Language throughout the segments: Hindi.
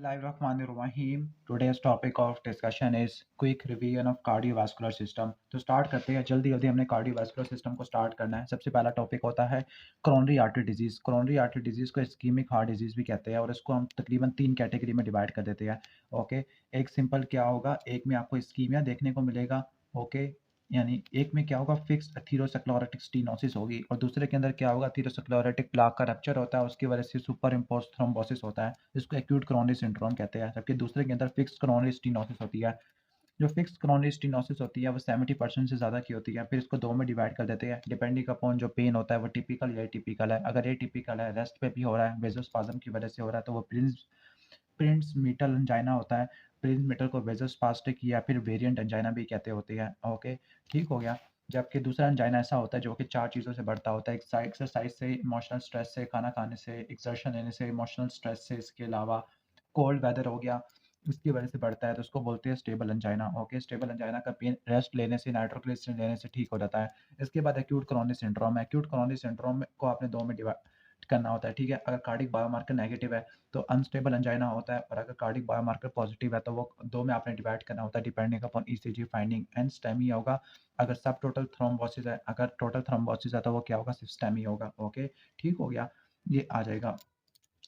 Bismillahirrahmanirrahim. Today's topic of discussion is quick revision of cardiovascular system. तो स्टार्ट करते हैं, जल्दी जल्दी हमने कार्डियोवास्कुलर सिस्टम को स्टार्ट करना है। सबसे पहला टॉपिक होता है coronary artery disease. Coronary artery disease को इस्कीमिक हार्ट डिजीज भी कहते हैं और इसको हम तकरीबन 3 कैटेगरी में डिवाइड कर देते हैं। ओके, एक सिंपल क्या होगा, एक में आपको इस्कीमिया देखने को मिलेगा। ओके, यानी एक में क्या होगा, फिक्स्ड एथेरोस्क्लेरोटिक स्टेनोसिस होगी और दूसरे के अंदर क्या होगा, एथेरोस्क्लेरोटिक प्लाक का रप्चर होता है, उसकी वजह से सुपर इम्पोज थ्रोम्बोसिस होता है, इसको एक्यूट कोरोनरी सिंड्रोम कहते हैं। जबकि दूसरे के अंदर फिक्स्ड कोरोनरी स्टेनोसिस होती है। जो फिक्स्ड कोरोनरी स्टेनोसिस होती है वो 70% से ज़्यादा की होती है। फिर इसको दो में डिवाइड कर देते हैं डिपेंडिंग अपॉन जो पेन होता है वो टिपिकल या एटिपिकल है। अगर एटिपिकल है, रेस्ट पे भी हो रहा है, वेसोस्पाज्म की वजह से हो रहा है, तो वो प्रिंस मीटल एंजाइना होता है। प्रिंस मीटल को वेसोस्पास्टिक या फिर वेरिएंट एंजाइना भी कहते होते हैं। ओके, ठीक हो गया। जबकि दूसरा एंजाइना ऐसा होता है जो कि 4 चीज़ों से बढ़ता होता है। एक्सरसाइज से, इमोशनल स्ट्रेस से, खाना खाने से, एक्सर्शन लेने से, इमोशनल स्ट्रेस से, इसके अलावा कोल्ड वेदर हो गया, इसकी वजह से बढ़ता है, तो उसको बोलते हैं stable angina. Okay, stable angina का पेन रेस्ट लेने से, नाइट्रोग्लिसरीन लेने से ठीक हो जाता है। इसके बाद एक्यूट कोरोनरी सिंड्रोम है। एक्यूट कोरोनरी सिंड्रोम को आपने दो में डिवाइड करना होता है, ठीक है। अगर कार्डिक बायोमार्कर नेगेटिव है तो अनस्टेबल एंजाइना होता है, और अगर कार्डिक बायोमार्कर पॉजिटिव है तो वो दो में आपने डिवाइड करना होता है depending upon ECG finding. And STEMI होगा अगर सब टोटल थ्रोम्बोसिस है, अगर टोटल थ्रोम्बोसिस है तो वो क्या होगा, सिस्टेमी होगा। ओके, ठीक हो गया, ये आ जाएगा।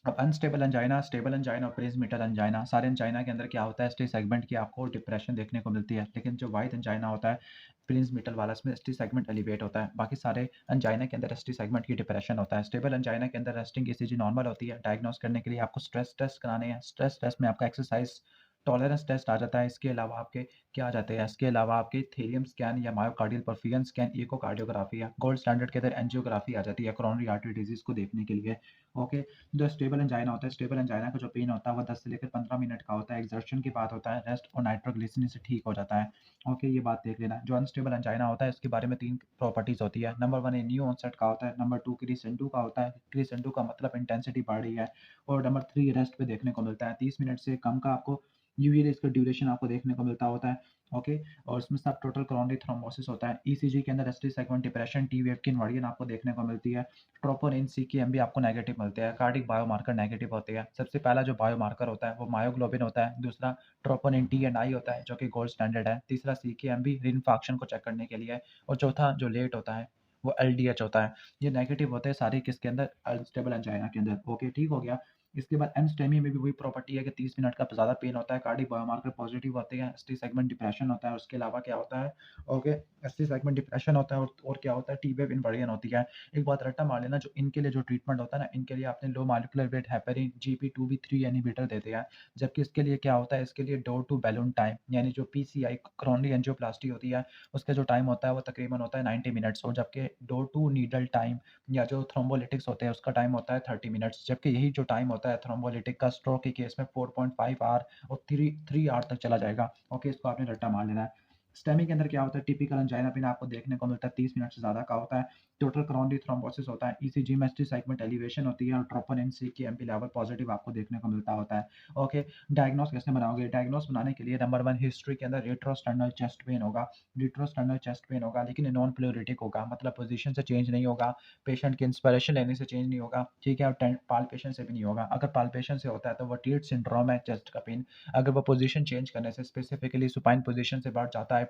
अब अनस्टेबल एंजाइना, स्टेबल एंजाइना और प्रेस मीटर एंजाइना, सारे एंजाइना के अंदर क्या होता है, एसटी सेगमेंट की आपको डिप्रेशन देखने को मिलती है। लेकिन जो वाइट एंजाइना होता है प्रिंस मीटल वाला, इसमें एसटी सेगमेंट एलिवेट होता है। बाकी सारे एंजाइना के अंदर एसटी सेगमेंट की डिप्रेशन होता है। स्टेबल एंजाइना के अंदर रेस्टिंग ईसीजी नॉर्मल होती है। डायग्नोस करने के लिए आपको स्ट्रेस टेस्ट कराने हैं। स्ट्रेस टेस्ट में आपका एक्सरसाइज टॉलरेंस टेस्ट आ जाता है। इसके अलावा आपके क्या आ जाते हैं, इसके अलावा आपके थेरियम स्कैन या मायोकार्डियल परफ्यूजन स्कैन, इकोकार्डियोग्राफी या गोल्ड स्टैंडर्ड के अंदर एंजियोग्राफी आ जाती है कोरोनरी आर्टरी डिजीज को देखने के लिए। ओके, जो स्टेबल एंजाइना होता है, स्टेबल एंजाइना का जो पेन होता है वो 10 से लेकर 15 मिनट का होता है। एक्सर्शन के बाद होता है, रेस्ट और नाइट्रोग्लिसरीन से ठीक हो जाता है। ओके, ये बात देख लेना। जो अनस्टेबल एंजाइना होता है इसके बारे में 3 प्रॉपर्टीज होती है। नंबर 1 न्यू ऑनसेट का होता है, नंबर 2 क्रीसेंडो का होता है, क्रीसेंडो का मतलब इंटेंसिटी बढ़ रही है, और नंबर 3 रेस्ट पे देखने को मिलता है। 30 मिनट से कम का आपको यूजुअली इसका ड्यूरेशन आपको देखने को मिलता होता है। ओके, और इसमें सब टोटल कोरोनरी थ्रोम्बोसिस होता है। ईसीजी के अंदर ST segment depression, T wave की इन्वर्जन आपको देखने को मिलती है। ट्रोपोनिन, सीकेएम भी आपको नेगेटिव मिलते हैं। कार्डिक बायोमार्कर नेगेटिव होते हैं। सबसे पहला जो बायोमार्कर होता है वो मायोग्लोबिन होता है, दूसरा ट्रोपोनिन टी एंड आई होता है जो कि गोल्ड स्टैंडर्ड है, तीसरा सीकेएम भी रिनफाक्शन को चेक करने के लिए है, और चौथा जो लेट होता है वो एलडीएच होता है। ये नेगेटिव होते हैं सारे किसके अंदर, अनस्टेबल एंजाइना के अंदर। ओके, ठीक हो गया। इसके बाद एनस्टेमी में भी वही प्रॉपर्टी है कि 30 मिनट का ज़्यादा पेन होता है। कार्डिक बायोमार्कर पॉजिटिव होते हैं। एसटी सेगमेंट डिप्रेशन होता है। उसके अलावा क्या होता है, ओके, एसटी सेगमेंट डिप्रेशन होता है, और क्या होता है, टी वेव इन्वर्जन होती है। एक बात रट्टा मार लेना, जो इनके लिए जो ट्रीटमेंट होता है ना, इनके लिए आपने low molecular weight heparin GP2B3 inhibitor देते हैं। जबकि इसके लिए क्या होता है, इसके लिए डोर टू बैलून टाइम यानी जो पीसीआई कोरोनरी एंजियोप्लास्टी होती है उसका जो टाइम होता है वो तकरीबन होता है 90 मिनट्स, और जबकि डोर टू नीडल टाइम या जो थ्रोम्बोलिटिक्स होते हैं उसका टाइम होता है 30 मिनट्स। जबकि यही जो टाइम होता है थ्रोम्बोलिटिक का स्ट्रोक के केस में 4.5 आवर और 3 आवर तक चला जाएगा। ओके, इसको आपने रट्टा मार लेना है। स्टेमी के अंदर क्या होता है, टिपिकल एंजाइना पेन आपको देखने को मिलता है, 30 मिनट से ज़्यादा का होता है। टोटल कोरोनरी थ्रोम्बोसिस होता है। ईसीजी में एसटी सेगमेंट एलिवेशन होती है, और ट्रोपोनिन सीकेएमपी लेवल पॉजिटिव आपको देखने को मिलता होता है। ओके, डायग्नोस कैसे बनाओगे, डायग्नोस बनाने के लिए नंबर 1 हिस्ट्री के अंदर रेट्रोस्टर्नल चेस्ट पेन होगा। रेट्रोस्टर्नल चेस्ट पेन होगा लेकिन नॉन प्लूरिटिक होगा, मतलब पोजीशन से चेंज नहीं होगा, पेशेंट की इंस्पिरेशन लेने से चेंज नहीं होगा, ठीक है, और पाल्पेशन से भी नहीं होगा। अगर पाल्पेशन से होता है तो वो टीट सिंड्रोम है, चेस्ट का पेन। अगर वो पोजीशन चेंज करने से, स्पेसिफिकली सुपाइन पोजीशन से बढ़ जाता है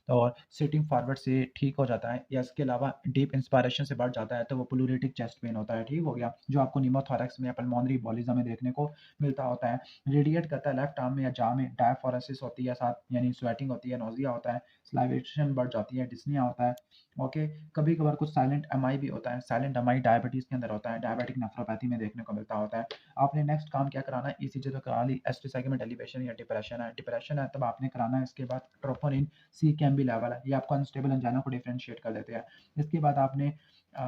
और सिटिंग फॉरवर्ड से ठीक हो जाता है, या इसके अलावा डीप इंस्पायरेशन से बढ़ जाता है, तो वो प्लूरिटिक चेस्ट पेन होता है। ठीक हो गया, जो आपको निमोथोरैक्स में या पल्मोनरी एम्बोलिज्म में देखने को मिलता होता है। रेडिएट करता है लेफ्ट आर्म में या जाव में, डायफोरेसिस होती है साथ, यानी स्वेटिंग होती है, नोजिया होता है, स्लाइवेशन बढ़ जाती है, डिस्निया होता है। ओके, कभी कभार कुछ साइलेंट एमआई भी होता है। साइलेंट एमआई डायबिटीज के अंदर होता है, डायबिटिक नेफ्रोपैथी में देखने को मिलता होता है। आपने नेक्स्ट काम क्या कराना है, ईसीजी तो करा ली, एसटी सेगमेंट एलिवेशन या डिप्रेशन है तब आपने कराना है। इसके बाद ट्रोपोनिन सीकेएमबी लेवल है, ये आपको अनस्टेबल एंजाइना को डिफरेंशिएट कर देते हैं। इसके बाद अ,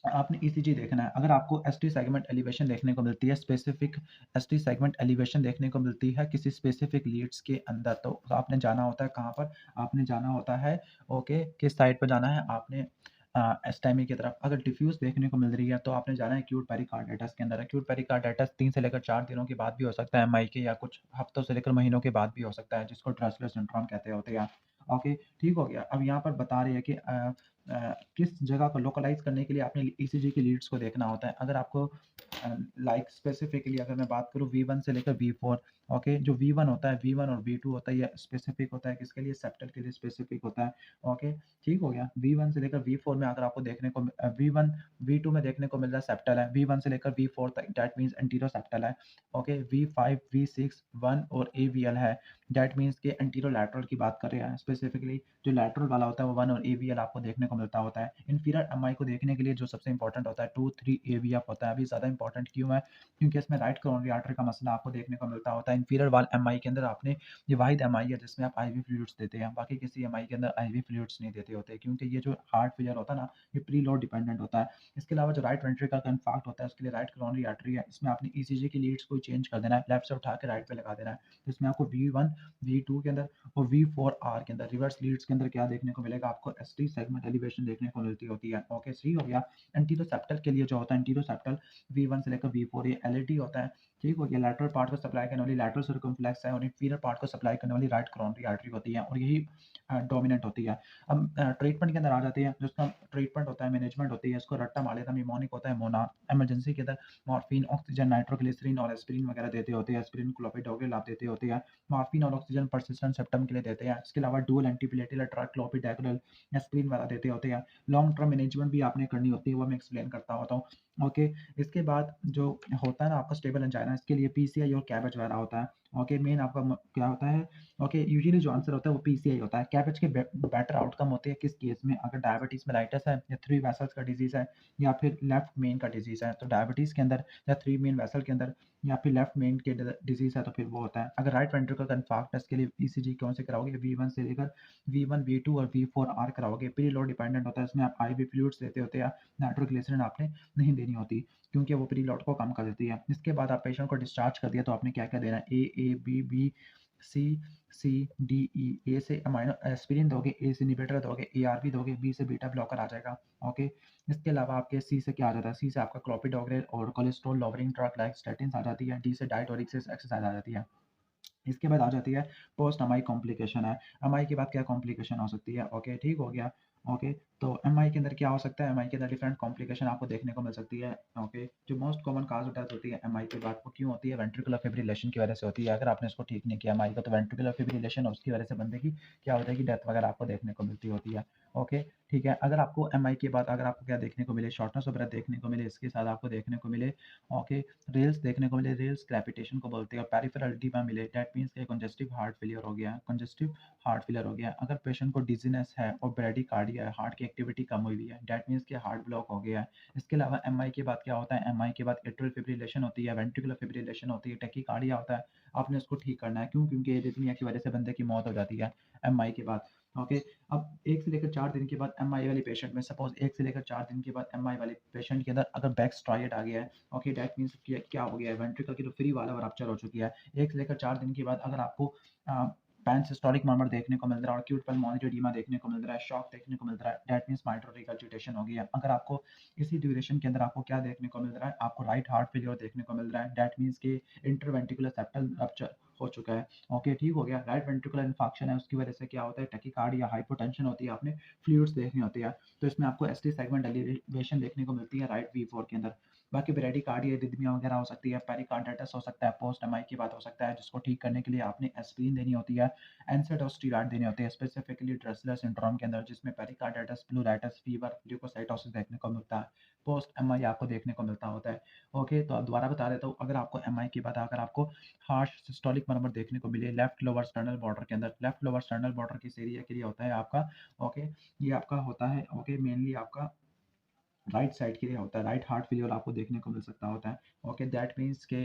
आपने ईसीजी देखना है। अगर आपको एसटी सेगमेंट एलिवेशन देखने को मिलती है, स्पेसिफिक एसटी सेगमेंट एलिवेशन देखने को मिलती है किसी स्पेसिफिक लीड्स के अंदर, तो आपने जाना होता है कहाँ पर, आपने जाना होता है, ओके, किस साइड पर जाना है, आपने एस्टेमी की तरफ। अगर डिफ्यूज देखने को मिल रही है तो आपने जाना है एक्यूट पेरिकार्डाइटिस के अंदर। एक्यूट पेरिकार्डाइटिस 3 से लेकर 4 दिनों के बाद भी हो सकता है एमआई के, या कुछ हफ्तों से लेकर महीनों के बाद भी हो सकता है, जिसको ड्रेसलर सिंड्रोम कहते होते हैं। ओके, ठीक हो गया। अब यहाँ पर बता रही है कि किस जगह को लोकलाइज़ करने के लिए आपने ईसीजी की लीड्स को देखना होता है। अगर आपको लाइक स्पेसिफिकली अगर मैं बात करूँ V1 से लेकर V4, ओके, जो V1 होता है, V1 और V2 होता है, ये स्पेसिफिक होता है किसके लिए? सेप्टल के लिए स्पेसिफिक होता है, ओके, ठीक हो गया। V1 से लेकर V4 में अगर आपको देखने को V1 V2 में देखने को मिल रहा है सेप्टल है, V1 से लेकर V4 तक दैट मीन्स एंटीरियर सेप्टल है, ओके। V5 V6 1 और AVL है, दैट मीन्स कि एंटीरियर लैटरल की बात कर रहे हैं स्पेसिफिकली। जो लैटरल वाला होता है वो 1 और AVL आपको देखने को मिलता होता है। इंफीरियर एमआई को देखने के लिए जो सबसे इंपॉर्टेंट होता है 2 3 AVF होता है। अभी ज़्यादा इंपॉर्टेंट क्यों है? क्योंकि इसमें राइट कोरोनरी आर्टरी का मसला आपको देखने को मिलता होता है। इंफीरियर वाल एमआई के अंदर आपने ये वाहिद एमआई है जिसमें आप आईवी फ्लूइड्स देते हैं, बाकी किसी एमआई के अंदर आईवी फ्लूइड्स नहीं देते होते, क्योंकि ये जो हार्ट फेलियर होता है ना, ये प्रीलोड डिपेंडेंट होता है। इसके अलावा जो राइट वेंट्रिकल का इन्फार्क्ट होता है उसके लिए राइट कोरोनरी आर्टरी है, इसमें आपने ईसीजी की लीड्स को चेंज कर देना है, लेफ्ट से उठा के राइट पे लगा देना है। तो इसमें आपको V1 V2 के अंदर और V4R के अंदर रिवर्स लीड्स के अंदर क्या देखने को मिलेगा? आपको एसटी सेगमेंट एलिवेशन देखने को मिलती होती है, ओके, सही हो गया। एंटीरियर सेप्टल के लिए जो होता है एंटीरियर सेप्टल V1 से लेकर V4 ये एलएटी होता है, ठीक हो गया। लैटरल पार्ट को सप्लाई करने वाली लैटरल सर्कमफ्लेक्स है और इंफीरियर पार्ट को सप्लाई करने वाली राइट कोरोनरी आर्टरी होती है और यही डोमिनेंट होती है। अब ट्रीटमेंट के अंदर आ जाते हैं, जिसका ट्रीटमेंट होता है, मैनेजमेंट होती है, इसको रट्टा मार लेता निमोनिक होता है मोना। इमरजेंसी के अंदर मॉर्फिन, ऑक्सीजन, नाइट्रोग्लिसरीन और एस्पिरिन वगैरह देते होते हैं, एस्पिरिन क्लोपिडोग्रेल आप देते होते हैं, मॉर्फिन और ऑक्सीजन परसिस्टेंट सिम्पटम के लिए देते हैं। इसके अलावा dual antiplatelet drug clopidogrel, aspirin वगैरह देते होते हैं। लॉन्ग टर्म मैनेजमेंट भी आपने करनी होती है, वो मैं एक्सप्लेन करता होता हूँ, ओके। इसके बाद जो होता है ना आपका स्टेबल एंजाइना, इसके लिए पीसीआई और कैबेज वगैरह होता है, ओके। मेन आपका क्या होता है, ओके, यूजुअली जो आंसर होता है वो पीसीआई होता है। कैबेज के बेटर आउटकम होते हैं किस केस में? अगर डायबिटीज मेलाइटस है या 3 वेसल्स का डिजीज है या फिर लेफ्ट मेन का डिजीज है, तो डायबिटीज के अंदर या 3 मेन वेसल के अंदर या फिर लेफ्ट मेन के डिजीज है तो फिर वो होता है। अगर राइट वेंट्रिकल का इन्फार्क्ट है, इसके लिए ईसीजी कौन से कराओगे? V1 से लेकर V1 V2 और V4R कराओगे। प्रीलोड डिपेंडेंट होता है, इसमें आप आईवी फ्लूइड्स देते होते हैं, नाइट्रोग्लिसरीन आपने नहीं देनी होती क्योंकि वो प्रीलोड को कम कर देती है। इसके बाद आप पेशेंट को डिस्चार्ज कर दिया तो आपने क्या-क्या देना है? ए, बी, बी, सी, सी, डी, ई। ए से अमाइनो एस्पिरिन दोगे, ए से इन्हिबिटर दोगे, एआरबी दोगे, बी से बीटा ब्लॉकर आ जाएगा, ओके। इसके अलावा आपके सी से क्या आ जाता है? सी से आपका क्लोपिडोग्रेल और cholesterol lowering drug like statins आ जाती है। डी से डायटोरिक्स एक्सरसाइज आ जाती है। इसके बाद आ जाती है पोस्ट एमआई कॉम्प्लिकेशन है। एमआई के बाद क्या कॉम्प्लिकेशन हो सकती है? ओके, ठीक हो गया, ओके। तो एमआई के अंदर क्या हो सकता है? एमआई के अंदर डिफरेंट कॉम्प्लिकेशन आपको देखने को मिल सकती है, ओके। जो most common cause of death होती है एमआई के बाद वो क्यों होती है? वेंट्रिकुलर फिब्रिलेशन की वजह से होती है। अगर आपने इसको ठीक नहीं किया एमआई का, तो वेंट्रिकुलर फिब्रिलेशन और उसकी वजह से बंदे की क्या होता है कि डेथ वगैरह आपको देखने को मिलती होती है, ओके, ठीक है। अगर आपको एमआई के बाद अगर आपको क्या देखने को मिले? शॉर्टनेस ऑफ ब्रेथ देखने को मिले, इसके साथ आपको देखने को मिले, ओके, रेल्स देखने को मिले, रेल्स क्रैपिटेशन को बोलते हैं, और पेरिफेरल एडिमा मिले, दैट मीन्स कि कंजेस्टिव हार्ट फेलियर हो गया, कंजेस्टिव हार्ट फेलियर हो गया। अगर पेशेंट को डिजीनेस है और ब्रेडिकार्डिया है, हार्ट की एक्टिविटी कम हुई हुई है, दैट मीन्स कि हार्ट ब्लॉक हो गया है। इसके अलावा एमआई के बाद क्या होता है? एमआई के बाद एट्रियल फिब्रिलेशन होती है, वेंट्रिकुलर फिब्रिलेशन होती है, टैकीकार्डिया होता है। आपने उसको ठीक करना है, क्यों? क्योंकि एरिथमिया की वजह से बंदे की मौत हो जाती है एमआई के बाद, ओके। अब 1 से लेकर 4 दिन के बाद एमआई वाले पेशेंट में, सपोज 1 से लेकर 4 दिन के बाद एमआई वाले पेशेंट के अंदर अगर बैक स्ट्राइड आ गया है, ओके, दैट मीन्स कि क्या हो गया है? वेंट्रिकल की जो फ्री वाल है वो रप्चर हो चुकी है। 1 से लेकर 4 दिन के बाद अगर आपको पैनसिस्टोलिक मर्मर देखने को मिल रहा है और एक्यूट पल्मोनरी एडिमा देखने को मिल रहा है, शॉक देखने को मिल रहा है, दैट मीन्स माइट्रल रिगर्जिटेशन हो गई है। अगर आपको इसी ड्यूरेशन के अंदर आपको क्या देखने को मिल रहा है? आपको राइट हार्ट फेलियर देखने को मिल रहा है, दैट मीन्स कि इंटरवेंट्रिकुलर सेप्टल रप्चर हो चुका है, ओके, ठीक हो गया। राइट वेंट्रिकुलर इन्फार्क्शन है, उसकी वजह से क्या होता है? टैकीकार्डिया, हाइपोटेंशन होती है, आपने फ्लूइड्स देखनी होती है, तो इसमें आपको एसटी सेगमेंट एलिवेशन देखने को मिलती है राइट V4 के अंदर। बाकी ब्रेडिकार्डिया, एरिथमिया वगैरह हो सकती है, पेरिकार्डाइटिस हो सकता है, पोस्ट एमआई की बात हो सकता है, जिसको ठीक करने के लिए आपने एस्पिरिन देनी होती है, एनसेड और स्टीरॉयड देने होते हैं, स्पेसिफिकली ड्रेसलर सिंड्रोम के अंदर, जिसमें पेरिकार्डाइटिस, प्लूराइटिस, फीवर, ल्यूकोसाइटोसिस देखने को मिलता है, पोस्ट एमआई आपको देखने को मिलता होता है, ओके। तो दोबारा बता देता हूँ, अगर आपको एमआई के बाद अगर आपको हार्श सिस्टोलिक मर्मर देखने को मिले लेफ्ट लोअर स्टर्नल बॉर्डर के अंदर, लेफ्ट लोअर स्टर्नल बॉर्डर किस एरिया के लिए होता है आपका, ओके, ये आपका होता है, ओके, मेनली आपका राइट साइड के लिए होता है, राइट हार्ट फेलियर आपको देखने को मिल सकता होता है, ओके। दैट मीन्स के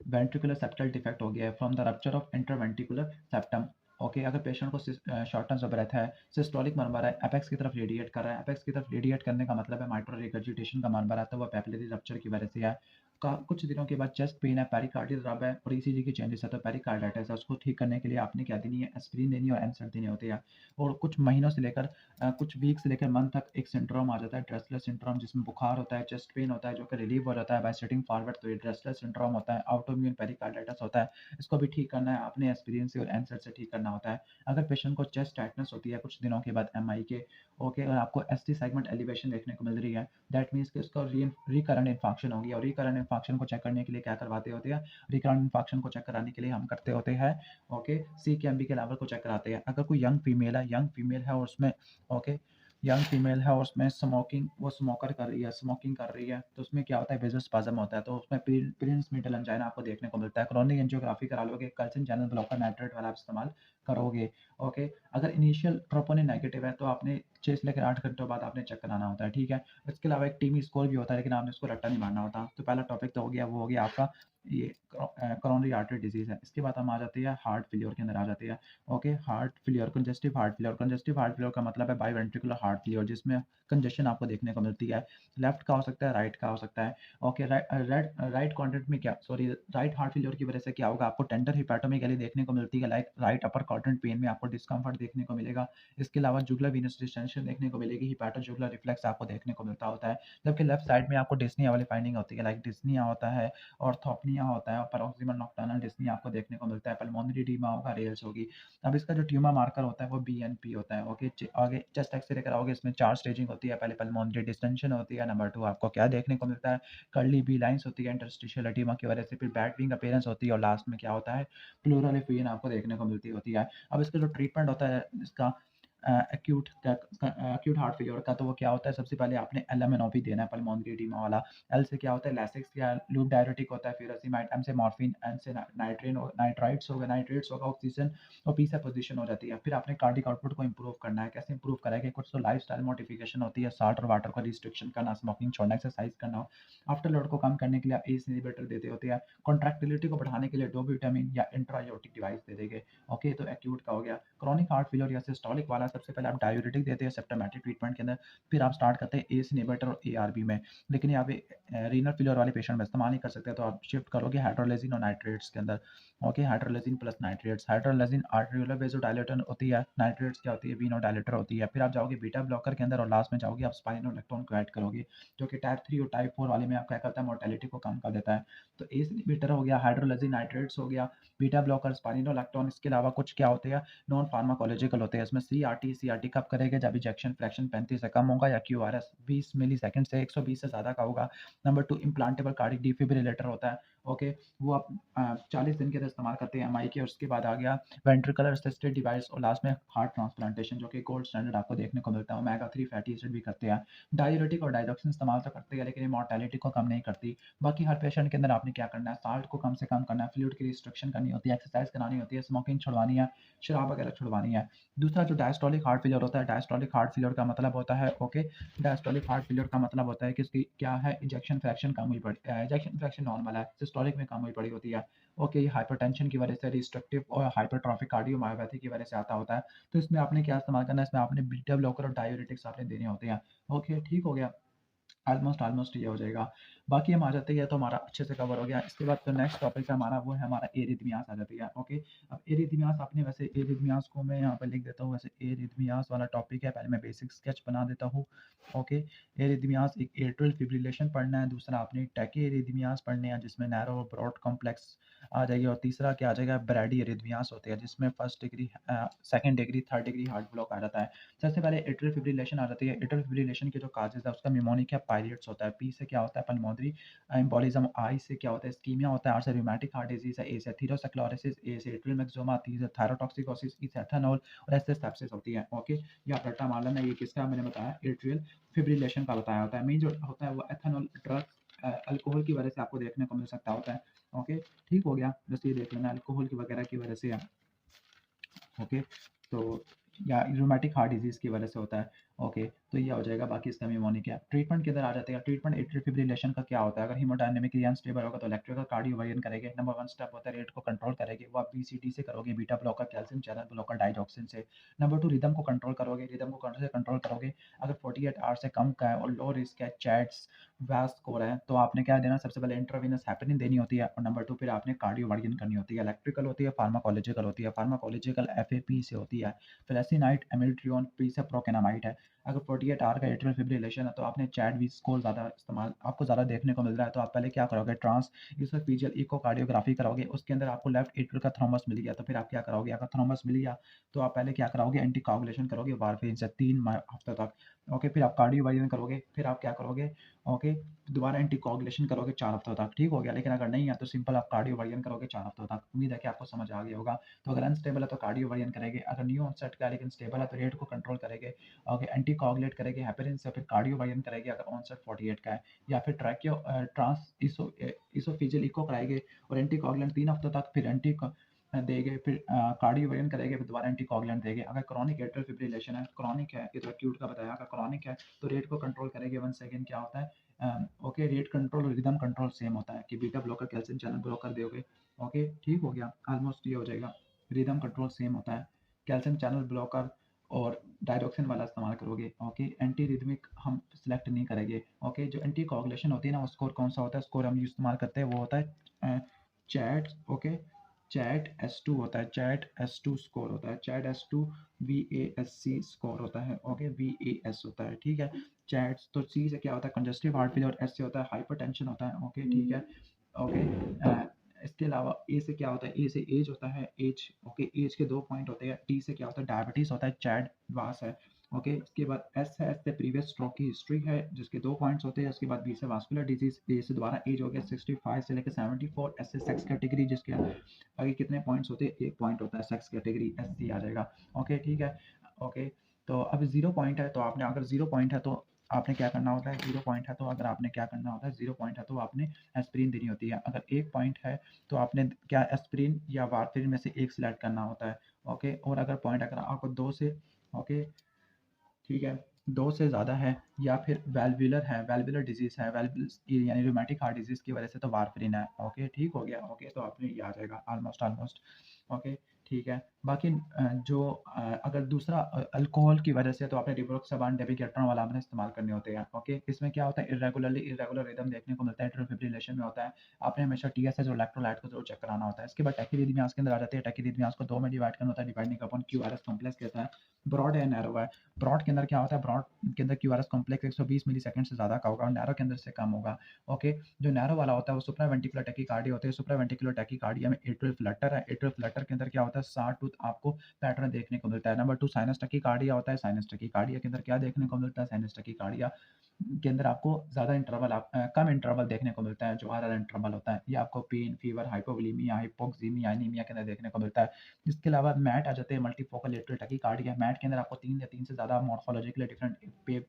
वेंट्रिकुलर सेप्टल डिफेक्ट हो गया है from the rupture of interventricular septum, okay. अगर पेशेंट को शॉर्टनेस ऑफ ब्रेथ है, सिस्टोलिक मर्मर है, एपेक्स की तरफ रेडिएट कर रहा है, एपेक्स की तरफ रेडिएट करने का मतलब है माइट्रल रिगर्जिटेशन का मर्मर आता है, वो पेपिलरी रप्चर की वजह से है, कुछ दिनों के बाद चेस्ट पेन है, पेरिकार्डियल रब है और ईसीजी की चेंजेस है, तो पेरिकार्डाइटिस है, उसको ठीक करने के लिए आपने क्या देनी है, एस्पिरिन देनी है और एनसैड देने होते हैं। और कुछ महीनों से लेकर कुछ वीक से लेकर मंथ तक एक सिंड्रोम आ जाता है, ड्रेसलेस सिंड्रोम, जिसमें बुखार होता है, चेस्ट पेन होता है जो कि रिलीव हो जाता है बाय सिटिंग फॉरवर्ड, तो ये ड्रेसलेस सिंड्रोम होता है। ऑटोइम्यून पेरिकार्डाइटिस होता है, इसको भी ठीक करना है, आपने एस्पिरिन से और एनसैड से ठीक करना होता है। अगर पेशेंट को चेस्ट टाइटनेस होती है कुछ दिनों के बाद एमआई के, ओके, अगर आपको एसटी सेगमेंट एलिवेशन देखने को मिल रही है, दैट मीन्स कि उसका रिकरेंट इन्फेक्शन होगी। और रिकरेंट इन्फेक्शन को चेक करने के लिए क्या करवाते होते हैं, रिकरेंट इन्फेक्शन को चेक कराने के लिए हम करते होते हैं, ओके, CKMB के लेवल को चेक कराते हैं। अगर कोई यंग फीमेल है और उसमें, ओके, यंग फीमेल है और उसमें स्मोकिंग, वो स्मोकर कर रही है, स्मोकिंग कर रही है, तो उसमें क्या होता है, वेजोस्पाज्म होता है, तो उसमें प्रिंस मीटल एंजाइना आपको देखने को मिलता है। क्रोनिक एंजियोग्राफी करा लोगे, कैल्शियम चैनल ब्लॉकर नाइट्रेट वाला आप इस्तेमाल करोगे, ओके। अगर इनिशियल ट्रोपोनिन नेगेटिव है तो आपने 6 से लेकर 8 घंटों बाद आपने चेक कराना होता है, ठीक है। इसके अलावा एक टीमी स्कोर भी होता है, लेकिन आपने उसको रट्टा नहीं मारना होता। तो पहला टॉपिक तो हो गया, वो हो गया आपका ये कोरोनरी आर्टरी डिजीज है। इसके बाद हम आ जाते हैं हार्ट फेलियर के अंदर आ जाते हैं, okay. Heart failure, congestive heart failure, congestive heart failure का मतलब है बाईवेंट्रिकुलर हार्ट फेलियर, जिसमें कंजेशन आपको देखने को मिलती है। लेफ्ट का हो सकता है, राइट का हो सकता है, ओके। राइट क्वाड्रेंट में क्या, सॉरी, राइट हार्ट फेलियर की वजह से क्या होगा, आपको टेंडर हिपैटोमेगाली देखने को मिलती है, like right upper quadrant pen में आपको डिस्कम्फर्ट देखने को मिलेगा। इसके अलावा जुगुलर वीनस डिस्टेंशन देखने को मिलेगी, हिपैटोजुगुलर रिफ्लेक्स आपको देखने को मिलता होता है। जबकि लेफ्ट साइड में आपको डिस्निया वाली फाइंडिंग होती है, लाइक डिस्निया होता है, ऑर्थोपनिया होता है और पैरोक्सिमल नॉक्टर्नल डिस्निया आपको देखने को मिलता है। पल्मोनरी एडीमा होगा, रेल्स होगी। अब इसका जो ट्यूमर मार्कर होता है वो बीएनपी होता है, ओके। आगे चेस्ट एक्सरे कराओगे, इसमें 4 स्टेजिंग होती है। पहले पल्मोनरी डिस्टेंशन होती है, नंबर 2 आपको क्या देखने को मिलता है, कर्ली बी लाइन्स होती है इंटरस्टिशियल एडीमा की वजह से, फिर बैट विंग अपीयरेंस होती है और लास्ट में क्या होता है, प्लूरल एफियन आपको देखने को मिलती होती है। अब इसका जो ट्रीटमेंट होता है इसका एक्यूट हार्ट फेलियर का, तो वो क्या होता है, सबसे पहले आपने एलएमएनओपी देना है पल्मोनरी एडीमा वाला। एल से क्या होता है, लैसिक्स या लूप डायरेटिक होता है, फ्यूरासिमाइड, एम से मॉर्फिन, एन से नाइट्रेन नाइट्रेट्स होगा, ऑक्सीजन, और पी से पोजीशन हो जाती है। फिर आपने कार्डिक आउटपुट को इंप्रूव करना है, कैसे इंप्रूव करेंगे, कुछ तो लाइफस्टाइल मॉडिफिकेशन होती है, साल्ट और वाटर का रिस्ट्रिक्शन करना, स्मोकिंग छोड़ना, एक्सरसाइज करना। आफ्टर लोड को कम करने के लिए एस इनहिबिटर देते होते हैं। कॉन्ट्रैक्टिलिटी को बढ़ाने के लिए डोबुटामिन या इंट्रायोटिक डिवाइस दे देंगे, ओके। तो एक्यूट का हो गया। क्रॉनिक हार्ट फेलियर या सिस्टोलिक वाला, सबसे पहले आप डायूरेटिक देते हैं सिम्प्टोमेटिक ट्रीटमेंट के अंदर, फिर आप स्टार्ट करते हैं एस इनहिबिटर और एआरबी में। लेकिन यहाँ पे रीनल फेलियर वाले पेशेंट में इस्तेमाल नहीं कर सकते, तो आप शिफ्ट करोगे हाइड्रोलेजिन और नाइट्रेट्स के अंदर, okay. Hydralazine plus nitrates, hydralazine arteriolar vasodilator होती है, नाइट्रेट्स क्या होती है, वीनोडायलेटर होती है। फिर आप जाओगे बीटा ब्लॉकर के अंदर और लास्ट में जाओगे आप स्पाइनोलेक्टोन को ऐड करोगे, जो कि टाइप 3 और टाइप 4 वाले में आप क्या करता है, मोर्टेलिटी को कम कर देता है। तो एस इनहिबिटर हो गया, हाइड्रोलेजिन नाइट्रेट्स हो गया, बीटा ब्लॉकर, स्पाइनोलेक्टोन। इसके अलावा कुछ क्या होते हैं, नॉन फार्माकोलॉजिकल होते हैं। इसमें सीआरटी कब करेंगे, जब इजेक्शन फ्रैक्शन 35 से कम होगा, या क्यूआरएस 20 मिलीसेकंड से 120 से ज़्यादा का होगा। नंबर 2 इम्प्लांटेबल कार्डिक डिफिब्रिलेटर होता है, ओके। वो आप 40 दिन के अंदर इस्तेमाल करते हैं एमआई के। उसके बाद आ गया वेंट्रिकुलर असिस्टेड डिवाइस और लास्ट में हार्ट ट्रांसप्लांटेशन, जो कि गोल्ड स्टैंडर्ड आपको देखने को मिलता है। ओमेगा 3 फैटी एसिड भी करते हैं। डायूरेटिक और डायजॉक्सिन इस्तेमाल तो करते हैं, लेकिन ये मोर्टेलिटी को कम नहीं करती। बाकी हर पेशेंट के अंदर आपने क्या करना है, साल्ट को कम से कम करना है, फ्लूइड की रिस्ट्रिक्शन करनी होती है, एक्सरसाइज करानी होती है, स्मोकिंग छुड़वानी है, शराब वगैरह छुड़वानी है। दूसरा जो डायस्टोलिक हार्ट फेलियर होता है, डायस्टोलिक हार्ट फेलियर का मतलब होता है, ओके, डायस्टोलिक हार्ट फेलियर का मतलब होता है कि इसकी क्या है, इजेक्शन फ्रैक्शन कम हुई पड़ी, इजेक्शन फ्रैक्शन नॉर्मल है, सिस्टोलिक में कम हुई पड़ी होती है, ओके। ये हाइपरटेंशन की वजह से, रिस्ट्रिक्टिव और हाइपरट्रॉफिक कार्डियोमायोपैथी की वजह से आता होता है। तो इसमें आपने क्या इस्तेमाल करना है, इसमें आपने बीटा ब्लॉकर और डायूरेटिक्स आपने देने होते हैं, ओके। ठीक हो गया, ऑलमोस्ट ये हो जाएगा। बाकी हम आ जाते हैं, तो हमारा अच्छे से कवर हो गया। इसके बाद जो नेक्स्ट टॉपिक है हमारा, वो है हमारा एरिथमियास आ जाती है, ओके। अब एरिथमियास आपने, वैसे एरिथमियास को मैं यहाँ पे लिख देता हूँ, वैसे एरिथमियास वाला टॉपिक है, पहले मैं बेसिक स्केच बना देता हूँ, ओके। एरिथमियास एक एट्रियल फिब्रिलेशन पढ़ना है, दूसरा आपने टैकी एरिथमियास पढ़ने हैं, जिसमें नैरो और ब्रॉड कॉम्प्लेक्स आ जाएगी, और तीसरा क्या आ जाएगा, ब्रैडी एरिथमियास होते हैं, जिसमें first degree, second degree, third degree heart block आ जाता है। सबसे पहले एट्रियल फिब्रिलेशन आ जाती है। एट्रियल फिब्रिलेशन के जो काजेज है, उसका निमोनिक या पायरेट्स होता है, पी से क्या होता है, पल्मोनरी एम्बोलिज्म, आई से क्या होता है, इस्कीमिया होता है, आर से रूमेटिक हार्ट डिजीज है, ए से एथेरोस्क्लेरोसिस, ए से एट्रियल मैक्सिमा, टी से थायरोटॉक्सिकोसिस, ई से एथेनॉल और एस से सेप्सिस होती है, ओके। या रट्टा मार लेना, ये किसका मैंने बताया, एट्रियल फिब्रिलेशन का बताया होता है। मेन जो होता है वो एथेनॉल ड्रग्स, अल्कोहल की वजह से आपको देखने को मिल सकता होता है, ओके। ठीक हो गया, जैसे ये देख लेना, अल्कोहल की वगैरह की वजह से, ओके। तो या रूमेटिक हार्ट डिजीज़ की वजह से होता है, ओके, तो ये हो जाएगा, बाकी इसका निमोनिक है। ट्रीटमेंट के अंदर आ जाते हैं। ट्रीटमेंट एट्रियल फिब्रिलेशन का क्या होता है? अगर हीमोडायनामिकली अनस्टेबल होगा तो इलेक्ट्रिकल कार्डियोवर्जन करेंगे। नंबर 1 स्टेप होता है रेट को कंट्रोल करेंगे, वो आप बीसीटी से करोगे, beta blocker, calcium channel blocker, digoxin से। नंबर 2 रिदम को कंट्रोल करोगे, रिदम को कंट्रोल करोगे। अगर 48 आवर्स से कम का है और लो रिस्क है, चैट्स, वास्ट स्कोर है, तो आपने क्या देना? सबसे पहले इंट्रावेनस हेपेरिन देनी होती है और नंबर 2 फिर आपने कार्डियोवर्जन करनी होती है। इलेक्ट्रिकल होती है, फार्माकोलॉजिकल होती है। फार्माकोलॉजिकल एफएपी से होती है, फ्लेसिनाइट, एमिल्ट्रियोन, पी से प्रोकेनामाइड है। अगर 48 आवर का एट्रियल फिब्रिलेशन है तो आपने चैट वी स्कोर ज़्यादा इस्तेमाल आपको ज़्यादा देखने को मिल रहा है, तो आप पहले क्या करोगे? ट्रांस ईसोफेजियल इकोकार्डियोग्राफी कराओगे। उसके अंदर आपको लेफ्ट एट्रियल का थ्रोम्बस मिल गया, तो फिर आप क्या कराओगे? अगर थ्रोम्बस मिल गया तो आप पहले क्या कराओगे? एंटीकोगुलेशन करोगे वारफेरिन से 3 हफ्ते तक। ओके, फिर आप कार्डियोवर्जन करोगे, फिर आप क्या करोगे? ओके, दोबारा एंटीकोगुलेशन करोगे 4 हफ्तों तक, ठीक हो गया। लेकिन अगर नहीं है तो सिंपल आप कार्डियोवर्जन करोगे 4 हफ्तों तक। उम्मीद है कि आपको समझ आ गया होगा। तो अगर अनस्टेबल है तो कार्डियोवर्जन करेंगे, अगर न्यू ऑनसेट का है लेकिन स्टेबल है तो रेट को कंट्रोल करेंगे, ओके, एंटीकोगुलेट करेंगे हेपेरिन से, फिर कार्डियोवर्जन करेंगे अगर ऑनसेट 48 का है, या फिर ट्रैकियो ट्रांस इसोफेजियल इको कराएंगे और एंटीकोगुलेंट 3 हफ्तों तक, फिर एंटी देंगे, फिर कार्डियोवर्जन करेंगे, फिर दोबारा एंटीकोगुलेंट देंगे। अगर क्रॉनिक एट्रियल फिब्रिलेशन है, क्रॉनिक है, ये तो एक्यूट का बताया, अगर क्रॉनिक है तो रेट को कंट्रोल करेंगे। 1 सेकंड क्या होता है? ओके, रेट कंट्रोल और रिदम कंट्रोल सेम होता है कि beta blocker, calcium channel blocker दोगे। ओके, ठीक हो गया, ऑलमोस्ट ये हो जाएगा। रिदम कंट्रोल सेम होता है, कैल्शियम चैनल ब्लॉकर और डायरोक्सिन वाला इस्तेमाल करोगे। ओके, एंटी रिदमिक हम सेलेक्ट नहीं करेंगे। ओके, जो एंटी कोगुलेशन होती है ना, वो स्कोर कौन सा होता है? स्कोर हम इस्तेमाल करते हैं, वो होता है चैट। ओके, चैट S2 होता है, चैट S2 स्कोर होता है, चैट S2 VASC स्कोर होता है। ओके, VAS होता है, ठीक है। चैट तो C से क्या होता है? कंजस्टिव हार्ट फेलियर, और S से होता है हाइपरटेंशन होता है। ओके, ठीक है। ओके, इसके अलावा ए से क्या होता है? ए से एज होता है, एज। ओके, एज के 2 पॉइंट होते हैं। टी से क्या होता है? डायबिटीज होता है, चैड वास है। ओके, इसके बाद एस है, एस से प्रीवियस स्ट्रोक की हिस्ट्री है जिसके 2 पॉइंट्स होते हैं। इसके बाद बी से वास्कुलर डिजीज, ए से दोबारा एज हो गया 65 से लेकर 74, एस से सेक्स कैटेगरी जिसके आगे कितने पॉइंट्स होते हैं? 1 पॉइंट होता है, सेक्स कैटेगरी एस सी आ जाएगा। ओके, ठीक है। ओके, तो अब 0 पॉइंट है, तो आपने अगर 0 पॉइंट है तो आपने क्या करना होता है? 0 पॉइंट है तो अगर आपने क्या करना होता है? 0 पॉइंट है तो आपने एस्पिरिन देनी होती है। अगर 1 पॉइंट है तो आपने क्या एस्पिरिन या वारफेरिन में से एक सिलेक्ट करना होता है। ओके, और अगर पॉइंट अगर आपको 2 से, ओके, ठीक है, 2 से ज़्यादा है या फिर वेल्वुलर है, वेल्वुलर डिजीज़ है, वेल्वुलर यानी रूमेटिक हार्ट डिजीज़ की वजह से तो वारफेरिन है। ओके, ठीक हो गया। ओके, तो आपने ये आ जाएगा ऑलमोस्ट ऑलमोस्ट। ओके, ठीक है। बाकी अगर दूसरा अल्कोहल की वजह से तो आपने रिवरोक्साबान, डेबिकेट्रॉन वाला आपने इस्तेमाल करने होते हैं। ओके, इसमें क्या होता है? इर्रेगुलर रिदम देखने को मिलता है, एट्रियल फिब्रिलेशन में होता है। आपने हमेशा टीएसएच और इलेक्ट्रोलाइट को जरूर चेक कराना होता है। इसके बाद टैकिरिथमियास के अंदर आ जाते हैं। टैकिरिथमियास को 2 में डिवाइड करना होता है, डिवाइडिंग अपॉन क्यूआरएस कॉम्प्लेक्स कहता है। ब्रॉड है, नैरो है। ब्रॉड के अंदर क्या होता है? ब्रॉड के अंदर क्यूआरएस कॉम्प्लेक्स 120 मिलीसेकंड से ज़्यादा का होगा और नैरो के अंदर से कम होगा। ओके, जो नैरो वाला होता है वो सुप्रावेंट्रिकुलर टैकीकार्डिया होते हैं। सुप्रावेंट्रिकुलर टैकीकार्डिया में एट्रियल फ्लटर है। एट्रियल फ्लटर के अंदर क्या होता है? शॉर्ट टूथ आपको पैटर्न देखने को मिलता है। नंबर 2 साइनस टैकीकार्डिया होता है। साइनस टैकीकार्डिया के अंदर क्या देखने को मिलता है? साइनस टैकीकार्डिया के अंदर आपको ज़्यादा इंटरवल कम इंटरवल देखने को मिलता है, जो आरआर इंटरवल होता है। ये आपको pain, fever, hypovolaemia, hypoxaemia, anaemia के अंदर देखने को मिलता है। इसके अलावा मैट आ जाते हैं, मल्टीफोकल एट्रियल टैकीकार्डिया। मैट के अंदर आपको 3 या 3 से ज़्यादा मॉर्फोलॉजिकली डिफरेंट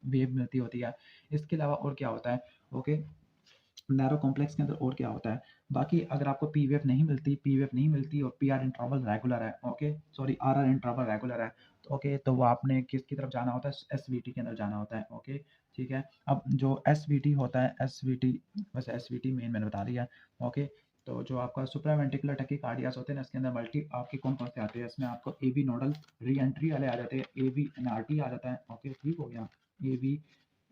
वेव मिलती होती है। इसके अलावा और क्या होता है? ओके, नैरो कॉम्प्लेक्स के अंदर और क्या होता है? बाकी अगर आपको पीवीएफ नहीं मिलती और पीआर इंटरवल रेगुलर है, okay, sorry, RR interval regular है, तो ओके, तो वो आपने किसकी तरफ जाना होता है? एसवीटी के अंदर जाना होता है। ओके, ठीक है। अब जो एसवीटी होता है, एसवीटी, वैसे एसवीटी मेन मैंने बता दिया। ओके, तो जो आपका सुप्रावेंट्रिकुलर टैकीकार्डियास होते हैं ना, इसके अंदर मल्टी आपके कौन-कौन से आते हैं? इसमें आपको एवी नोडल री एंट्री वाले आ जाते हैं, एवी एनआरटी आ जाता है। ओके, ठीक हो गया। एवी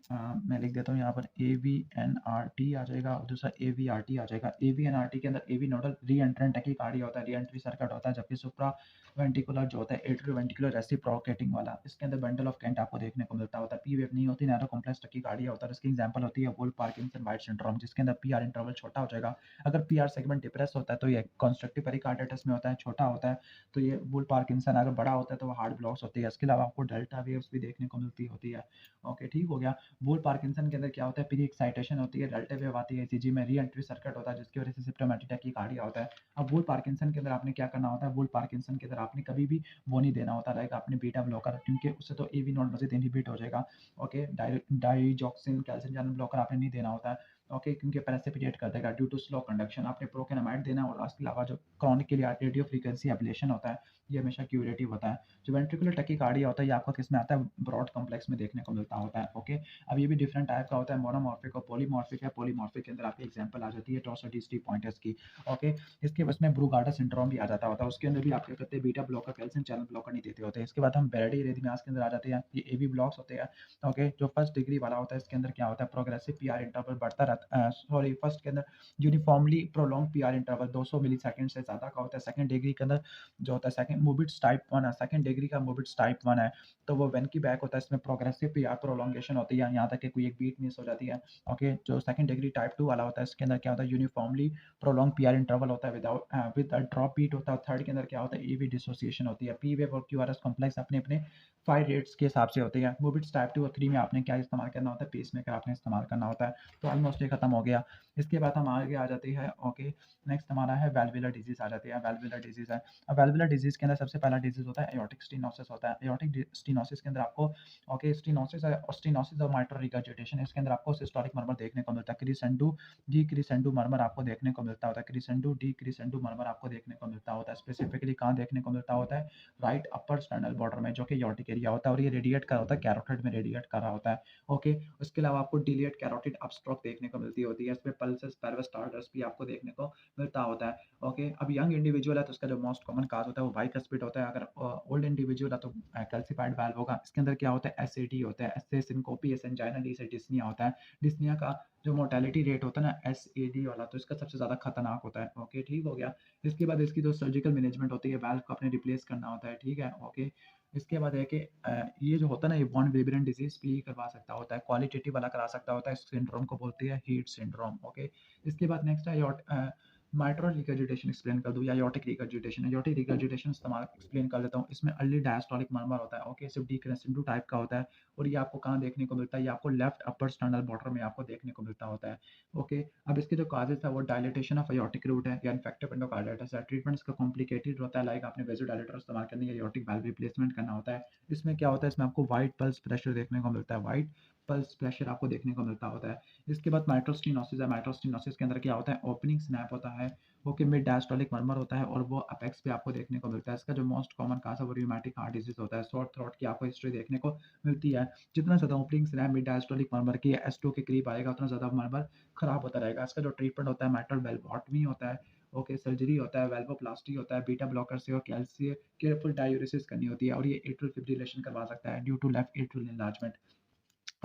मैं लिख देता हूँ यहाँ पर, A V N R T आ जाएगा और दूसरा ए वी आर टी आ जाएगा। A V N R T के अंदर ए वी नोडल री एंट्रेंट टैकीकार्डिया होता है, री एंट्री सर्किट होता है, जबकि सुप्रा वेंटिकुलर जो होता है एट्रियो वेंटिकुलर रेसिप्रोकेटिंग वाला, इसके अंदर बंडल ऑफ केंट आपको देखने को मिलता होता है। पी वेव नहीं होती, नैरो कॉम्प्लेक्स टैकीकार्डिया होता है। इसकी एग्जांपल होती है वुल्फ पार्किंसन वाइट सिंड्रोम, जिसके अंदर पी आर इंटरवल छोटा हो जाएगा। अगर पी आर सेगमेंट डिप्रेस होता है तो ये कंस्ट्रक्टिव पेरिकार्डिटिस में होता है, छोटा होता है तो ये वुल्फ पार्किंसन, अगर बड़ा होता है तो वो हार्ट ब्लॉक्स होती है। इसके अलावा आपको डेल्टा वेव्स भी देखने को मिलती होती है। ओके, ठीक हो गया। वुल्फ पार्किंसन के अंदर क्या होता है? प्री एक्साइटेशन होती है, डेल्टा वेव आती है, ईसीजी में री एंट्री सर्किट होता है जिसकी वजह से सिम्प्टोमेटिक टैकीकार्डिया होता है। अब वुल्फ पार्किंसन के अंदर आपने क्या करना होता है? वुल्फ पार्किंसन के अंदर आपने कभी भी वो नहीं देना होता रहेगा आपने बीटा ब्लॉकर, क्योंकि उससे तो एवी नोड मजीद इनहिबिट हो जाएगा। Okay, digoxin, calcium channel blocker आपने नहीं देना होता है। ओके, क्योंकि प्रेसिपिटेट कर देगा ड्यू टू स्लो कंडक्शन। आपने प्रोकेनामाइड देना है और उसके अलावा जो क्रॉनिक के लिए रेडियो फ्रीक्वेंसी एब्लेशन होता है, ये हमेशा क्यूरेटिव होता है। जो वेंट्रिकुलर टैकीकार्डिया होता है, ये आपको किस में आता है? ब्रॉड कॉम्प्लेक्स में देखने को मिलता होता है। ओके, अब ये भी डिफरेंट टाइप का होता है, मोनोमॉर्फिक और पॉलीमॉर्फिक है। पॉलीमॉर्फिक के अंदर आपकी एग्जांपल आ जाती है टॉर्सोइडिस पॉइंटर्स की। ओके, इसके उसमें ब्रूगार्टर सिंड्रोम भी आ जाता होता है, उसके अंदर भी आप क्या करते हैं? Beta blocker, calcium channel blocker नहीं देते होते। इसके बाद हम ब्रैडी रेजिमियास के अंदर आ जाते हैं। ये एबी ब्लॉक्स होते हैं। ओके, जो फर्स्ट डिग्री वाला होता है, इसके अंदर क्या होता है? प्रोग्रेसिव पीआर इंटरवल बढ़ता रहता है। सॉरी, फर्स्ट के अंदर uniformly prolong PR interval 200 millisecond से ज़्यादा का होता है। सेकंड डिग्री के अंदर जो होता है सेकंड मोबिट्स टाइप 1 है, सेकंड डिग्री का मोबिट्स टाइप 1 है, तो वो वेन की बैक होता है। इसमें प्रोग्रेसिव पीआर प्रोलॉन्गेशन होती है, यहाँ तक कि कोई एक बीट मिस हो जाती है। ओके, जो सेकंड डिग्री टाइप 2 वाला होता है, इसके अंदर क्या होता है? यूनिफॉर्मली प्रोलॉन्ग पीआर इंटरवल होता है विद ड्रॉप बीट होता है। थर्ड के अंदर क्या होता है? ईवी डिसोसिएशन होती है। पी वेव और क्यूआरएस कॉम्प्लेक्स अपने अपने 5 रेट्स के हिसाब से होते हैं। मोबिट्स टाइप 2 और 3 में आपने क्या इस्तेमाल करना होता है? पेसमेकर आपने इस्तेमाल करना होता है। तो ऑलमोस्ट ये खत्म हो गया। इसके बाद हम आगे आ जाती है। ओके, नेक्स्ट हमारा है वेल्वुलर डिजीज आ जाती है। वेल्वुलर डिजीज है। अब वेल्वुलर डिजीज के अंदर सबसे पहला डिजीज होता है एओर्टिक स्टेनोसिस होता है। एओर्टिक स्टेनोसिस के अंदर आपको ओके स्टेनोसिस और माइट्रल रिगर्जिटेशन, इसके अंदर आपको सिस्टोलिक मर्मर देखने को मिलता है। क्रिसेंडो डी क्रिसेंडो मर्मर आपको देखने को मिलता होता है। क्रिसेंडो डी क्रिसेंडो मर्मर आपको देखने को मिलता होता है। स्पेसिफिकली कहाँ देखने को मिलता होता है? राइट अपर स्टर्नल बॉर्डर में, जो कि एओर्टिक एरिया होता है, और ये रेडिएट कर रहा होता है, कैरोटिड में रेडिएट कर रहा होता है। ओके, उसके अलावा आपको डिलेट कैरोटिड अपस्ट्रोक देखने को मिलती होती है। इसमें पल्सेस पेर्वस स्टारडस्ट भी आपको देखने को मिलता होता है। ओके, अब यंग इंडिविजुअल है तो उसका जो मोस्ट कॉमन काज होता है वो बाइकस्पिड होता है। अगर ओल्ड इंडिविजुअल है तो कैल्सिफाइड वाल्व होगा। इसके अंदर क्या होता है? एसएडी होता है, एस से सिनकोपी, एस एंजाइना, डी से डिस्निया होता है। डिस्निया का जो मोर्टेलिटी रेट होता है ना, एसएडी वाला, तो इसका सबसे ज़्यादा खतरनाक होता है। ओके, ठीक हो गया। इसके बाद इसकी जो सर्जिकल मैनेजमेंट होती है, वाल्व को आपने रिप्लेस करना होता है। ठीक है, ओके। इसके बाद है कि ये जो होता है ना, ये वॉन विब्रेन डिजीज भी करवा सकता होता है, क्वालिटेटिव वाला करा सकता होता है। इस सिंड्रोम को बोलते हैं हीट सिंड्रोम। ओके, इसके बाद नेक्स्ट है माइट्रल रिगर्जिटेशन एक्सप्लेन कर दूँ या एओर्टिक रिगर्जिटेशन है। एओर्टिक रिगर्जिटेशन इस्तेमाल एक्सप्लेन कर देता हूँ। इसमें अर्ली डायस्टोलिक मर्मर होता है। ओके, सिर्फ डी क्रेसेंडो टाइप का होता है, और ये आपको कहाँ देखने को मिलता है? ये आपको लेफ्ट अपर स्टर्नल बॉर्डर में आपको देखने को मिलता होता है। ओके, अब इसके जो काजेस है वो डायलिटेशन ऑफ एओर्टिक रूट है या इन्फेक्टिव एंडोकार्डाइटिस है। ट्रीटमेंट इसका कॉम्प्लिकेटेड होता है, लाइक आपने वेज़ोडाइलेटर इस्तेमाल करनी है, एओर्टिक वाल्व रिप्लेसमेंट करना होता है। इसमें क्या होता है? इसमें आपको वाइट पल्स प्रेशर देखने को मिलता है, वाइट पल्स प्रेशर आपको देखने को मिलता होता है। इसके बाद माइट्रल स्टेनोसिस है। माइट्रल स्टेनोसिस के अंदर क्या होता है? ओपनिंग स्नैप होता है। ओके, मिड डायस्टोलिक मर्मर होता है और वो अपेक्स पे आपको देखने को मिलता है। इसका जो मोस्ट कॉमन काज है वो रूमेटिक हार्ट डिजीज होता है। शॉर्ट थ्रोट की आपको हिस्ट्री देखने को मिलती है। जितना ज़्यादा opening snap mid diastolic murmur की एस2 के करीब आएगा, उतना ज़्यादा मर्मर खराब होता रहेगा। इसका जो ट्रीटमेंट होता है माइट्रल वेल्वोटमी होता है। ओके, सर्जरी होता है, वेल्वोप्लास्टी होता है, बीटा ब्लॉकर से और कैल्शियम केयरफुल डायूरेसिस करनी होती है, और ये एट्रियल फिब्रिलेशन करवा सकता है due to left atrial enlargement.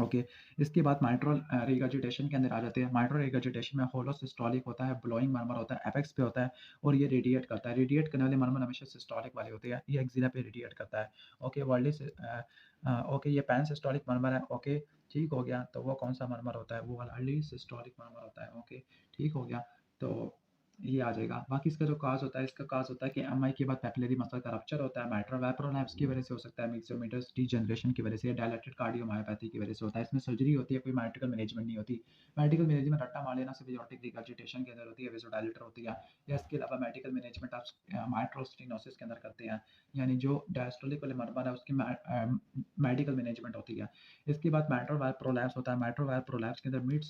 Okay, इसके बाद माइट्रल रिगर्जिटेशन के अंदर आ जाते हैं। माइट्रल रिगर्जिटेशन में होलो सिस्टोलिक होता है, ब्लोइंग मर्मर होता है, एपेक्स पे होता है, और ये रेडिएट करता है। रेडिएट करने वाले मर्मर हमेशा सिस्टोलिक वाले होते हैं। ये एक्सिला पे रेडिएट करता है। ओके, ओके, ये पैन सिस्टोलिक मर्मर है। ओके, ठीक हो गया। तो वो कौन सा मर्मर होता है? वो वाला अर्ली सिस्टोलिक मर्मर होता है। ओके, ठीक हो गया। तो ये आ जाएगा। बाकी इसका जो काज होता है, इसका काज होता है कि एमआई के बाद पैपिलरी मसल का रप्चर होता है। माइट्रल वेप्रोलैप्स की वजह से हो सकता है, मिक्सोमीटर्स डीजनरेशन की वजह से, या डायलेटेड कार्डियोमायोपैथी की वजह से होता है। इसमें सर्जरी होती है, कोई मेडिकल मैनेजमेंट नहीं होती। मेडिकल मैनेजमेंट रट्टा मार लेना सिर्फ एओर्टिक रिगर्जिटेशन के अंदर होती है, वेज़ोडाइलेटर होती है, या इसके अलावा मेडिकल मैनेजमेंट आप माइट्रल स्टेनोसिस के अंदर करते हैं, यानी जो डायस्टोलिक वाले मर्मर है उसकी मेडिकल मैनेजमेंट होती है। इसके बाद माइट्रल वाल्व प्रोलैप्स होता है। माइट्रल वाल्व प्रोलैप्स के अंदर मिड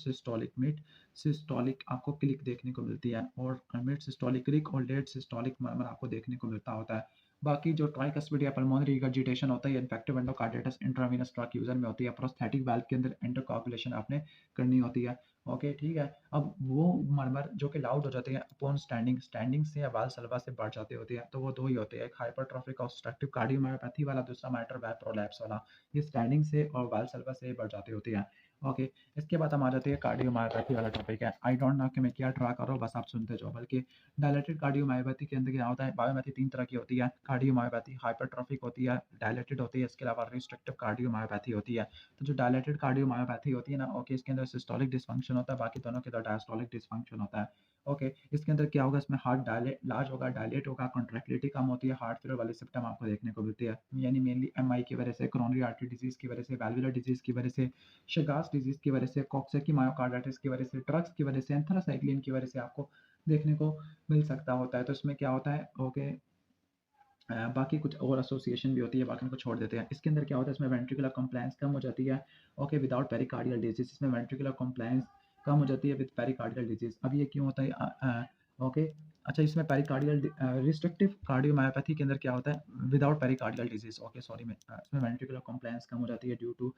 सिस्टोलिक आपको क्लिक देखने को मिलती है, और मिड सिस्टोलिक क्लिक और लेट सिस्टोलिक मर्मर आपको देखने को मिलता होता है। बाकी जो ट्राइकस्पिड या पल्मोनरी रिगर्जिटेशन होता है, इन्फेक्टिव एंडोकार्डाइटिस इंट्रावेनस ट्रैक्यूजन में होती है। प्रोस्थेटिक वाल्व के अंदर एंडोकोगुलेशन आपने करनी होती है। ओके, ठीक है। अब वो मर्मर जो कि लाउड हो जाते हैं अपॉन स्टैंडिंग, स्टैंडिंग से या वाल्सल्वा से बढ़ जाते होते हैं, तो वो दो ही होते हैं, एक हाइपरट्रॉफिक ऑब्स्ट्रक्टिव कार्डियोमायोपैथी वाला, दूसरा माइट्रल वाल्व प्रोलैप्स वाला। ये स्टैंडिंग से और वाल्सल्वा से बढ़ जाते होते हैं। ओके, इसके बाद हम आ जाते हैं कार्डियोमायोपैथी वाला टॉपिक है। आई डोंट नो कि मैं क्या ट्रा कर रहा हूँ, बस आप सुनते जाओ। बल्कि डायलेटेड कार्डियोमायोपैथी के अंदर क्या होता है? बायोपैथी 3 तरह की होती है। कार्डियोमायोपैथी हाइपरट्रॉफिक होती है, डायलेटेड होती है, इसके अलावा रिस्ट्रिक्टिव कार्डियोमायोपैथी होती है। तो जो डायलेटेड कार्डियोमायोपैथी होती है ना, ओके, इसके अंदर सिस्टोलिक डिसफंक्शन होता है, बाकी दोनों के अंदर डायस्टोलिक डिसफंक्शन होता है। ओके, इसके अंदर क्या होगा? इसमें हार्ट डायलेट लार्ज होगा, डायलेट होगा, कॉन्ट्रैक्टिलिटी कम होती है, हार्ट फेलियर वाले सिम्पटम आपको देखने को मिलती है, यानी मेनली एमआई की वजह से, कोरोनरी आर्टरी डिजीज की वजह से, वैल्वुलर डिजीज की वजह से, शगास डिजीज की वजह से, कॉक्सेकी मायोकार्डाइटिस की वजह से, ड्रग्स की वजह से, एंथ्रासाइक्लिन की वजह से आपको देखने को मिल सकता होता है। तो इसमें क्या होता है? ओके, बाकी कुछ और एसोसिएशन भी होती है, बाकी उनको छोड़ देते हैं। इसके अंदर क्या होता है? इसमें वेंट्रिकुलर कंप्लायंस कम हो जाती है। ओके, विदाउट पेरिकार्डियल डिजीज, इसमें वेंट्रिकुलर कंप्लायंस कम हो जाती है विद पेरिकार्डियल डिजीज़। अब ये क्यों होता है? ओके। अच्छा, इसमें पेरिकार्डियल रिस्ट्रिक्टिव कार्डियोमायोपैथी के अंदर क्या होता है? Without pericardial disease, okay sorry, में इसमें वेंट्रिकुलर कॉम्प्लायंस कम हो जाती है ड्यू टू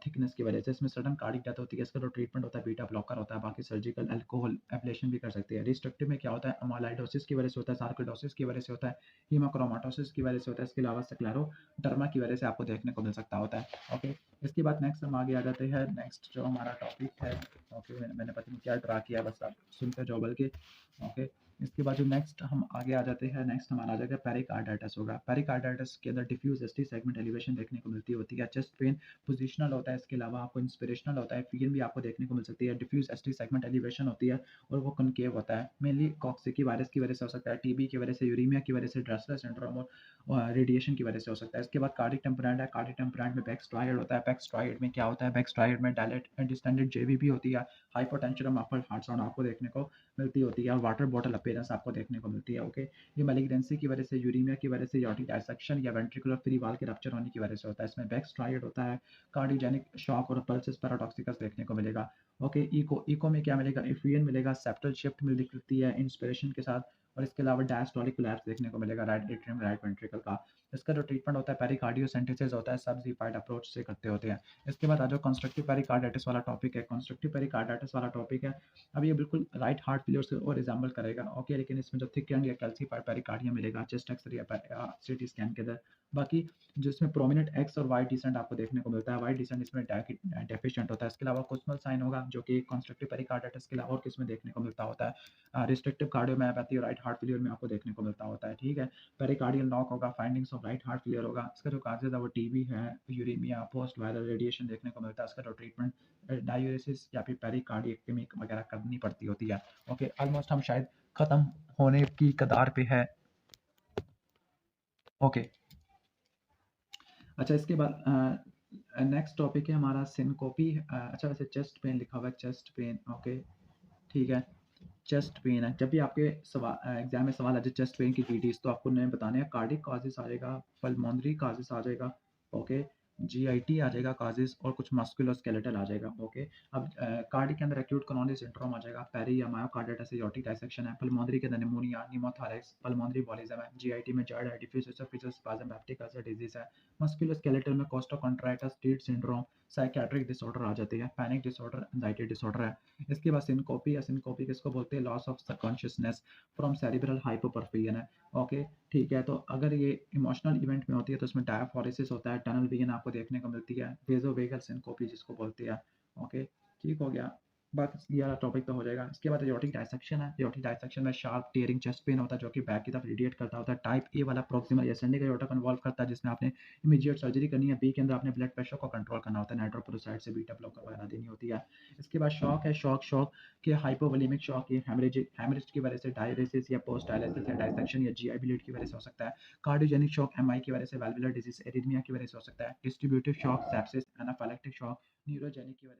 थिकनेस की वजह से। इसमें सडन कार्डियक डेथ होती है, इसका जो ट्रीटमेंट होता है बीटा ब्लॉकर होता है, बाकी सर्जिकल अल्कोहल एब्लेशन भी कर सकते हैं। रिस्ट्रिक्टिव में क्या होता है? अमाइलोइडोसिस की वजह से होता है, सार्कोइडोसिस की वजह से होता है, हीमोक्रोमाटोसिस की वजह से होता है, इसके अलावा स्क्लेरोडर्मा की वजह से आपको देखने को मिल सकता होता है। ओके, इसके बाद नेक्स्ट हम आगे आ जाते हैं। नेक्स्ट जो हमारा टॉपिक है, ओके, मैंने पता नहीं क्या ड्रा किया, बस आप सुनते जाओ बल्कि। ओके, इसके बाद जो नेक्स्ट हम आगे आ जाते हैं, नेक्स्ट हमारा आ जाएगा पेरिकार्डाइटिस होगा। पेरिकार्डाइटिस के अंदर डिफ्यूज एसटी सेगमेंट एलिवेशन देखने को मिलती होती है। चेस्ट पेन पोजिशनल होता है, इसके अलावा आपको इंस्पिरेशनल होता है, फील भी आपको देखने को मिल सकती है। डिफ्यूज एसटी सेगमेंट एलिवेशन होती है और वो कनकेव होता है। मेनली कॉक्सिकी वायरस की वजह से हो सकता है, टीबी की वजह से, यूरीमिया की वजह से, ड्रेसलर सिंड्रोम और रेडिएशन की वजह से हो सकता है। इसके बाद कार्डिक टेम्परेंट है। कार्डिक टेम्परेंट में बैकस्ट्राइड होता है। बैकस्ट्राइड में क्या होता है? बैकस्ट्राइड में डायलेट डिस्टेंडेड जेवी होती है। हाइपोटेंशियम मफल हार्ट साउंड आपको देखने को मिलती होती है और वाटर बॉटल अपीयरेंस आपको देखने को मिलती है। ओके, ये मैलिग्नेंसी की वजह से, यूरीमिया की वजह से, एओर्टिक डायसेक्शन या वेंट्रिकुलर फ्री वाल के रप्चर होने की वजह से होता है। इसमें बैकस्ट्राइड होता है। कार्डियोजेनिक शॉक और पल्सेस पैराडॉक्सिकस देखने को मिलेगा। ओके, इको इको में क्या मिलेगा? इफ्यूजन मिलेगा, सेप्टल शिफ्ट मिल दिखती है इंस्पिरेशन के साथ, और इसके अलावा डायस्टोलिक कोलैप्स देखने को मिलेगा राइट एट्रियम राइट वेंट्रिकल का। इसका जो ट्रीटमेंट होता है पेरिकार्डियोसेंटेसिस होता है, सब्सिफाइड अप्रोच से करते होते हैं। इसके बाद आ जाओ कंस्ट्रक्टिव पेरिकार्डाइटिस वाला टॉपिक है। कंस्ट्रक्टिव पेरिकार्डाइटिस वाला टॉपिक है, अब ये बिल्कुल राइट हार्ट फेलियर को रिजेंबल करेगा। ओके, लेकिन इसमें जो थिक एंड या कैल्सिफाइड पेरिकार्डियम मिलेगा चेस्ट एक्सरे या सीटी स्कैन के अंदर। बाकी जिसमें प्रोमिनेंट एक्स और वाई डिसेंट आपको देखने को मिलता है, वाई डिसेंट इसमें डेफिशिएंट होता है। इसके अलावा कुस्मल साइन होगा जो कि कंस्ट्रक्टिव पेरिकार्डाइटिस के अलावा और किसमें देखने को मिलता होता है? रिस्ट्रिक्टिव कार्डियोमायोपैथी और राइट हार्ट फेलियर में आपको देखने को मिलता होता है। ठीक है, पेरिकार्डियल नॉक होगा, findings of right heart failure होगा। इसका जो काजेज है वो टीबी है, यूरेमिया, पोस्ट वायरल रेडिएशन देखने को मिलता है। इसका जो ट्रीटमेंट डायूरेसिस या फिर पेरिकार्डियक्टमी वगैरह करनी पड़ती होती है। ओके, ऑलमोस्ट हम शायद खत्म होने की कगार पे है। ओके, अच्छा, इसके बाद नेक्स्ट टॉपिक है हमारा सिनकोपी। अच्छा, वैसे चेस्ट पेन लिखा हुआ है, चेस्ट पेन। ओके, ठीक है, चेस्ट पेन है। जब भी आपके एग्जाम में सवाल आ जाए चेस्ट पेन की डीटीज, तो आपको नेम बताने हैं। कार्डिक काजेस आ जाएगा, पल्मोनरी काजेस आ जाएगा, ओके, जीआईटी आ जाएगा काजेस, और कुछ मस्कुलोस्केलेटल आ जाएगा। ओके, अब कार्डिक के अंदर एक्यूट कोरोनरी सिंड्रोम आ जाएगा, पेरी या मायोकार्डाइटिस एओर्टिक डायसेक्शन है। पल्मोनरी के अंदर निमोनिया, निमोथोरैक्स, पल्मोनरी एम्बोलिज्म है। जीआईटी में जर्ड है, diffuse oesophageal spasm, peptic ulcer disease है। मस्कुलोस्केलेटल में costochondritis, Tietze syndrome, psychiatric disorder आ जाती है, पैनिक डिसऑर्डर, एंजाइटी डिसऑर्डर है। इसके बाद सिनकोपी या सिनकोपी किसको बोलते हैं? Loss of consciousness from cerebral hypoperfusion है। ओके, ठीक है, तो अगर ये इमोशनल इवेंट में होती है तो इसमें डायफोरेसिस होता है, टनल विजन आपको देखने को मिलती है, वेजोवेगल सिनकोपी जिसको बोलते हैं। ओके, ठीक हो गया, बस ये वाला टॉपिक तो हो जाएगा। इसके बाद एओर्टिक डायसेक्शन है। एओर्टिक डायसेक्शन में शार्प टीयरिंग चेस्ट पेन होता है जो कि बैक की तरफ रेडिएट करता होता है। टाइप ए वाला प्रोक्सिमल एसेंडिंग एओर्टा को इन्वॉल्व करता है, जिसमें आपने इमीडिएट सर्जरी करनी है। बी के अंदर आपने ब्लड प्रेशर को कंट्रोल करना होता है, नाइट्रोपेरोसाइड से बीटा ब्लॉकर वगैरह देनी होती है। इसके बाद शॉक है। शॉक के हाइपोवोलेमिक शॉक, ये हेमरेज की वजह से, डायलिसिस या पोस्ट डायलिसिस या डायसेक्शन या जीआई ब्लीड की वजह से हो सकता है। कार्डियोजेनिक शॉक एमआई की वजह से, वाल्वुलर डिजीज एरिथमिया की वजह से हो सकता है। Distributive shock, sepsis, anaphylactic shock, neurogenic की वजह